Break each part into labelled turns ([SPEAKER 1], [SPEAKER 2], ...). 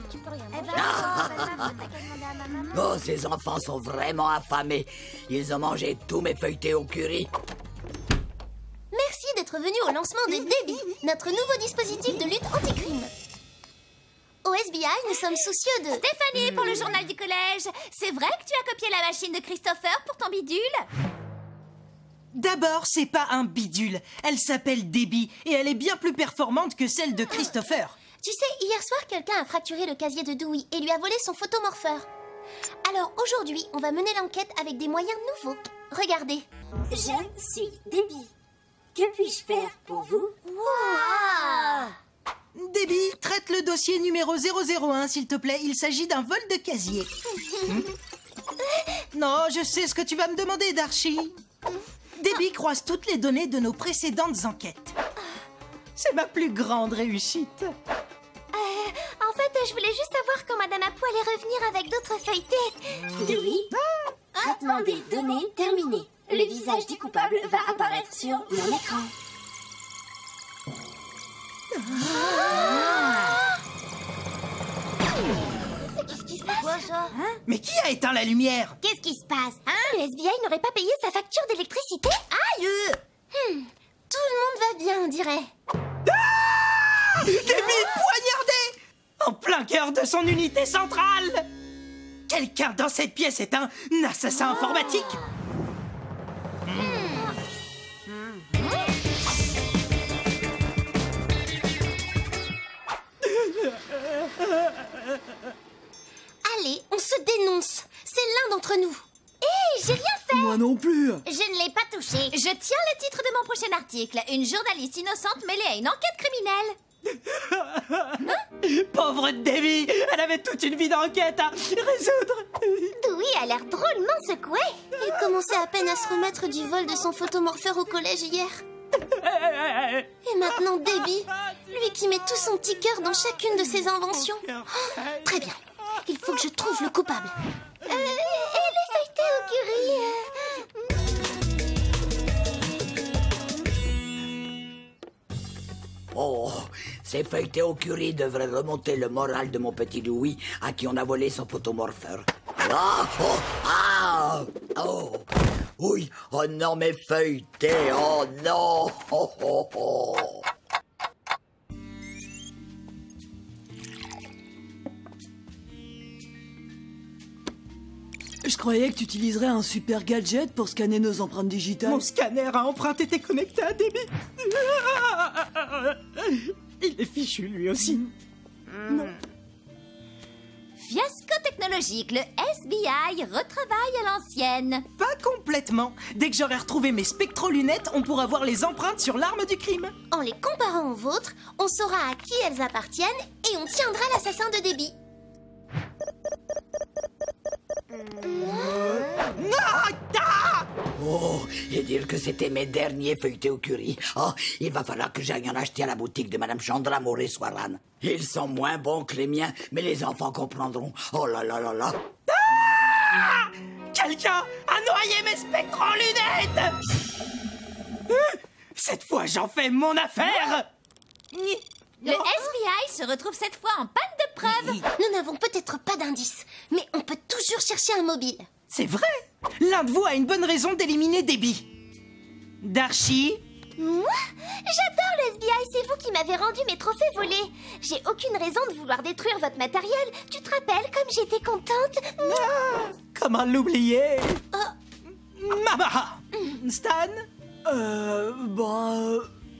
[SPEAKER 1] Tu peux rien manger.
[SPEAKER 2] Oh, ces enfants sont vraiment affamés. Ils ont mangé tous mes feuilletés au curry.
[SPEAKER 1] Merci d'être venu au lancement de Debbie, notre nouveau dispositif de lutte anti-crime. Au SBI, nous sommes soucieux de...
[SPEAKER 3] Stéphanie, pour le journal du collège, c'est vrai que tu as copié la machine de Christopher pour ton bidule?
[SPEAKER 4] D'abord, c'est pas un bidule. Elle s'appelle Debbie et elle est bien plus performante que celle de Christopher.
[SPEAKER 1] Tu sais, hier soir, quelqu'un a fracturé le casier de Dewey et lui a volé son photomorpheur. Alors aujourd'hui, on va mener l'enquête avec des moyens nouveaux. Regardez.
[SPEAKER 5] Je suis Debbie. Que puis-je faire pour vous?
[SPEAKER 1] Wow!
[SPEAKER 4] Debbie, traite le dossier numéro 001, s'il te plaît. Il s'agit d'un vol de casier. Non, je sais ce que tu vas me demander, Darcy. Debbie croise toutes les données de nos précédentes enquêtes. C'est ma plus grande réussite.
[SPEAKER 1] En fait, je voulais juste savoir quand Madame Apu allait revenir avec d'autres feuilletés.
[SPEAKER 5] Dewey, traitement des données terminé. Le visage du coupable va apparaître sur mon écran.
[SPEAKER 1] Qu'est-ce qui se passe? Quoi, ça?
[SPEAKER 4] Mais qui a éteint la lumière?
[SPEAKER 1] Qu'est-ce qui se passe? Le SBI n'aurait pas payé sa facture d'électricité? Aïe! Tout le monde va bien, on dirait.
[SPEAKER 4] Debbie poignardée en plein cœur de son unité centrale. Quelqu'un dans cette pièce est un assassin informatique.
[SPEAKER 1] Allez, on se dénonce. C'est l'un d'entre nous. Hé, j'ai rien fait.
[SPEAKER 2] Moi non plus.
[SPEAKER 1] Je ne l'ai pas touché.
[SPEAKER 3] Je tiens le titre de mon prochain article. Une journaliste innocente mêlée à une enquête criminelle.
[SPEAKER 4] Pauvre Debbie, elle avait toute une vie d'enquête à résoudre.
[SPEAKER 1] Dewey a l'air drôlement secoué. Il commençait à peine à se remettre du vol de son photomorpheur au collège hier. Et maintenant Debbie, lui qui met tout son petit cœur dans chacune de ses inventions. Oh, très bien, il faut que je trouve le coupable. Et les feuilletés au curry.
[SPEAKER 2] Oh, ces feuilletés au curry devraient remonter le moral de mon petit Louis à qui on a volé son photomorpheur. Ah, oh, ah, oh, oui, oh non, mes feuilletés, oh non, oh, oh, oh.
[SPEAKER 6] Je croyais que tu utiliserais un super gadget pour scanner nos empreintes digitales.
[SPEAKER 4] Mon scanner à empreinte était connecté à Debbie. Il est fichu lui aussi.
[SPEAKER 3] Fiasco technologique, le SBI retravaille à l'ancienne.
[SPEAKER 4] Pas complètement. Dès que j'aurai retrouvé mes spectrolunettes, on pourra voir les empreintes sur l'arme du crime.
[SPEAKER 1] En les comparant aux vôtres, on saura à qui elles appartiennent et on tiendra l'assassin de Debbie.
[SPEAKER 2] Oh, et dire que c'était mes derniers feuilletés au curry. Oh, il va falloir que j'aille en acheter à la boutique de Madame Chandra Moret-Soiran. Ils sont moins bons que les miens, mais les enfants comprendront. Oh là là là là.
[SPEAKER 4] Quelqu'un a noyé mes spectrolunettes. Cette fois, j'en fais mon affaire.
[SPEAKER 3] Le SBI se retrouve cette fois en panne de preuves.
[SPEAKER 1] Nous n'avons peut-être pas d'indice, mais on peut toujours chercher un mobile.
[SPEAKER 4] C'est vrai. L'un de vous a une bonne raison d'éliminer Debbie. Darcy?
[SPEAKER 1] Moi? J'adore le SBI, c'est vous qui m'avez rendu mes trophées volés. J'ai aucune raison de vouloir détruire votre matériel. Tu te rappelles comme j'étais contente?
[SPEAKER 4] Comment l'oublier? Mama! Stan?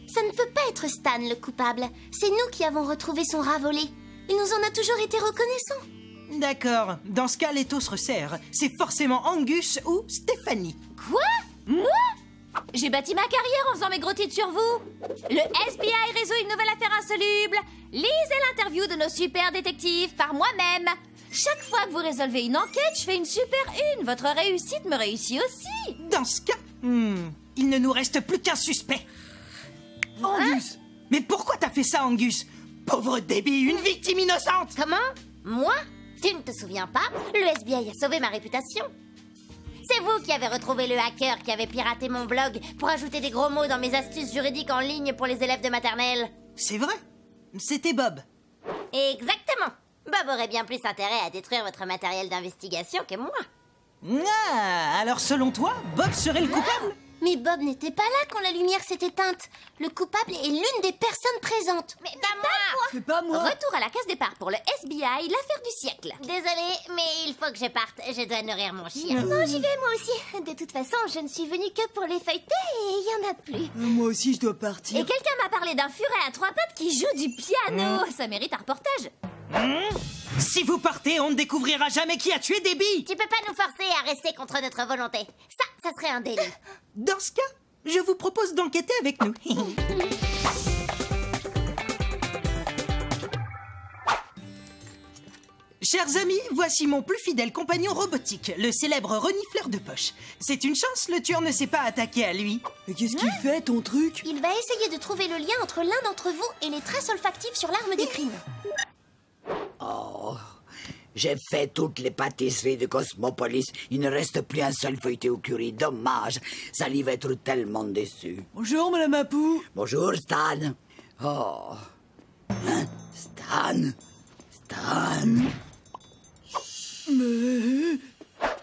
[SPEAKER 1] Ça ne peut pas être Stan le coupable. C'est nous qui avons retrouvé son rat volé. Il nous en a toujours été reconnaissant.
[SPEAKER 4] D'accord. Dans ce cas, l'étau se resserre. C'est forcément Angus ou Stéphanie.
[SPEAKER 3] Quoi? Moi? J'ai bâti ma carrière en faisant mes gros titres sur vous. Le SBI résout une nouvelle affaire insoluble. Lisez l'interview de nos super détectives par moi-même. Chaque fois que vous résolvez une enquête, je fais une super une. Votre réussite me réussit aussi.
[SPEAKER 4] Dans ce cas, il ne nous reste plus qu'un suspect. Angus! Mais pourquoi t'as fait ça, Angus? Pauvre Debbie, une victime innocente!
[SPEAKER 1] Comment? Moi? Tu ne te souviens pas? Le SBI a sauvé ma réputation. C'est vous qui avez retrouvé le hacker qui avait piraté mon blog pour ajouter des gros mots dans mes astuces juridiques en ligne pour les élèves de maternelle.
[SPEAKER 4] C'est vrai. C'était Bob.
[SPEAKER 1] Exactement. Bob
[SPEAKER 7] Bob aurait bien plus intérêt à détruire votre matériel d'investigation que moi.
[SPEAKER 4] Ah, alors selon toi, Bob serait le coupable?
[SPEAKER 1] Mais Bob n'était pas là quand la lumière s'est éteinte. Le coupable est l'une des personnes présentes.
[SPEAKER 7] Mais pas moi.
[SPEAKER 6] C'est pas moi.
[SPEAKER 3] Retour à la case départ pour le FBI, l'affaire du siècle.
[SPEAKER 7] Désolée, mais il faut que je parte. Je dois nourrir mon chien.
[SPEAKER 1] Non, j'y vais moi aussi. De toute façon, je ne suis venue que pour les feuilleter et il y en a plus.
[SPEAKER 6] Moi aussi, je dois
[SPEAKER 3] Et
[SPEAKER 6] partir.
[SPEAKER 3] quelqu'un m'a parlé d'un furet à 3 pattes qui joue du piano. Ça mérite un reportage.
[SPEAKER 4] Si vous partez, on ne découvrira jamais qui a tué Debbie.
[SPEAKER 7] Tu peux pas nous forcer à rester contre notre volonté. Ça serait un délit.
[SPEAKER 4] Dans ce cas, je vous propose d'enquêter avec nous. Chers amis, voici mon plus fidèle compagnon robotique, le célèbre renifleur de poche. C'est une chance, le tueur ne s'est pas attaqué à lui.
[SPEAKER 6] Mais qu'est-ce qu'il fait, ton truc?
[SPEAKER 1] Il va essayer de trouver le lien entre l'un d'entre vous et les traces olfactives sur l'arme des crimes.
[SPEAKER 2] Oh, j'ai fait toutes les pâtisseries de Cosmopolis. Il ne reste plus un seul feuilleté au curry. Dommage. Sally va être tellement déçue.
[SPEAKER 6] Bonjour, Madame Apou.
[SPEAKER 2] Bonjour, Stan. Oh. Hein? Stan.
[SPEAKER 6] Mais...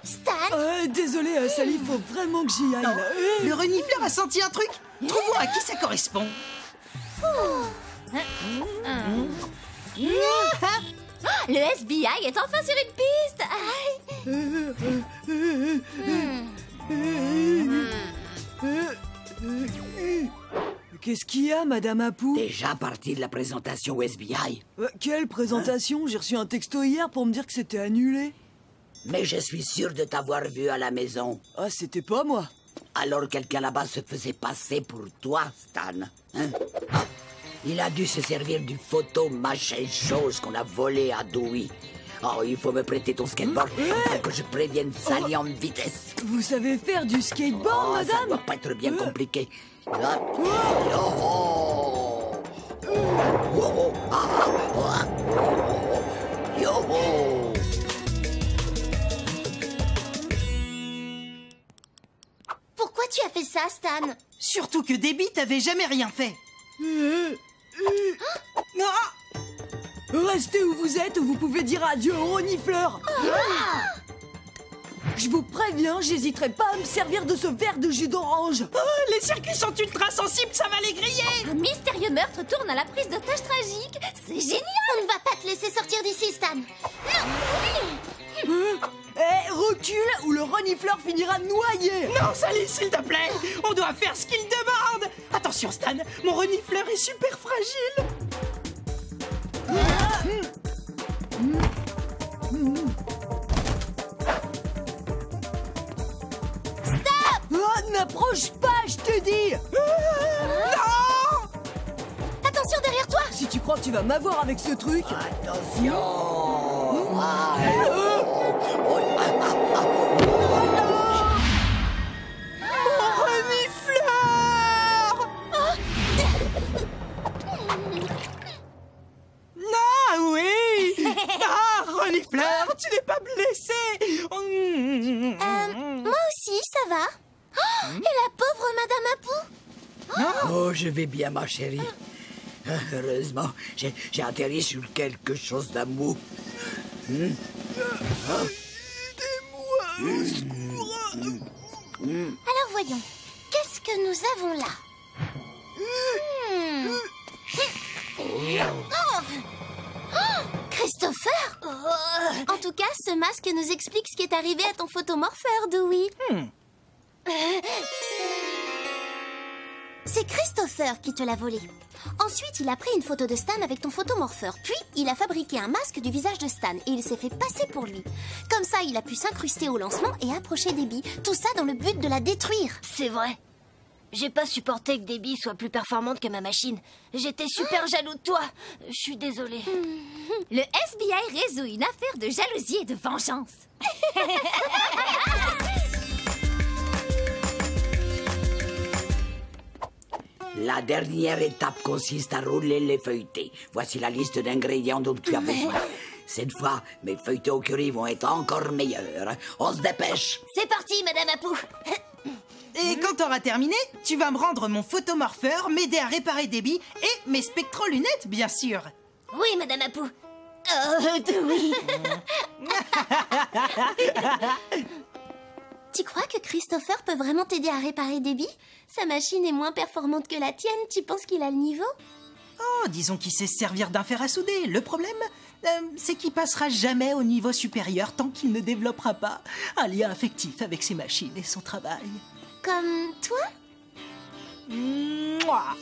[SPEAKER 1] Stan,
[SPEAKER 6] désolé, Sally, faut vraiment que j'y aille, là.
[SPEAKER 4] Le renifleur a senti un truc. Trouvons à qui ça correspond.
[SPEAKER 3] Le FBI est enfin sur une piste.
[SPEAKER 6] Qu'est-ce qu'il y a, Madame Apou?
[SPEAKER 2] Déjà parti de la présentation au FBI.
[SPEAKER 6] Quelle présentation? J'ai reçu un texto hier pour me dire que c'était annulé.
[SPEAKER 2] Mais je suis sûr de t'avoir vu à la maison.
[SPEAKER 6] Ah, c'était pas moi.
[SPEAKER 2] Alors quelqu'un là-bas se faisait passer pour toi, Stan. Hein? Ah, il a dû se servir du photo machin chose qu'on a volé à Dewey. Oh, il faut me prêter ton skateboard pour que je prévienne Sally en vitesse.
[SPEAKER 6] Vous savez faire du skateboard,
[SPEAKER 2] Oh, ça
[SPEAKER 6] madame?
[SPEAKER 2] doit pas être bien compliqué. Hop. Yo-ho. Yo-ho. Ah, ah, ah. Yo-ho.
[SPEAKER 1] pourquoi tu as fait ça, Stan?
[SPEAKER 4] Surtout que Debbie t'avait jamais rien fait. Ah,
[SPEAKER 6] Restez où vous êtes ou vous pouvez dire adieu au renifleur. Je vous préviens, j'hésiterai pas à me servir de ce verre de jus d'orange.
[SPEAKER 4] les circuits sont ultra sensibles, ça va les griller.
[SPEAKER 3] Un mystérieux meurtre tourne à la prise d'otage tragique. C'est génial.
[SPEAKER 1] On ne va pas te laisser sortir d'ici, Stan.
[SPEAKER 6] Recule ou le renifleur finira noyé.
[SPEAKER 4] Non, Sally, s'il te plaît, on doit faire ce qu'il demande. Attention, Stan, mon renifleur est super fragile.
[SPEAKER 6] N'approche pas, je te dis.
[SPEAKER 1] Attention derrière toi.
[SPEAKER 6] Si tu crois que tu vas m'avoir avec ce truc...
[SPEAKER 2] Attention. Ah,
[SPEAKER 4] Ah oui. Ah, renifleur, tu n'es pas blessé.
[SPEAKER 1] Moi aussi, ça va. Oh, et la pauvre Madame Apou.
[SPEAKER 2] Oh, je vais bien, ma chérie. Heureusement, j'ai atterri sur quelque chose d'amour.
[SPEAKER 1] Alors voyons, qu'est-ce que nous avons là? Christopher! En tout cas, ce masque nous explique ce qui est arrivé à ton photomorpheur, Dewey. C'est Christopher qui te l'a volé. Ensuite, il a pris une photo de Stan avec ton photomorpheur. Puis, il a fabriqué un masque du visage de Stan et il s'est fait passer pour lui. Comme ça, il a pu s'incruster au lancement et approcher Debbie. Tout ça dans le but de la détruire.
[SPEAKER 5] C'est vrai. J'ai pas supporté que Debbie soit plus performante que ma machine. J'étais super jaloux de toi. Je suis désolée.
[SPEAKER 3] Le FBI résout une affaire de jalousie et de vengeance.
[SPEAKER 2] La dernière étape consiste à rouler les feuilletés. Voici la liste d'ingrédients dont tu as besoin. Cette fois, mes feuilletés au curry vont être encore meilleurs. On se dépêche.
[SPEAKER 5] C'est parti, Madame Apou.
[SPEAKER 4] Et quand t'auras terminé, tu vas me rendre mon photomorpheur, m'aider à réparer Debbie et mes spectro-lunettes, bien sûr.
[SPEAKER 5] Oui, Madame Apou. Oui.
[SPEAKER 1] Tu crois que Christopher peut vraiment t'aider à réparer Debbie? Sa machine est moins performante que la tienne, tu penses qu'il a le niveau?
[SPEAKER 4] Oh, disons qu'il sait se servir d'un fer à souder. Le problème, c'est qu'il passera jamais au niveau supérieur tant qu'il ne développera pas un lien affectif avec ses machines et son travail.
[SPEAKER 1] Comme toi?
[SPEAKER 4] Mouah.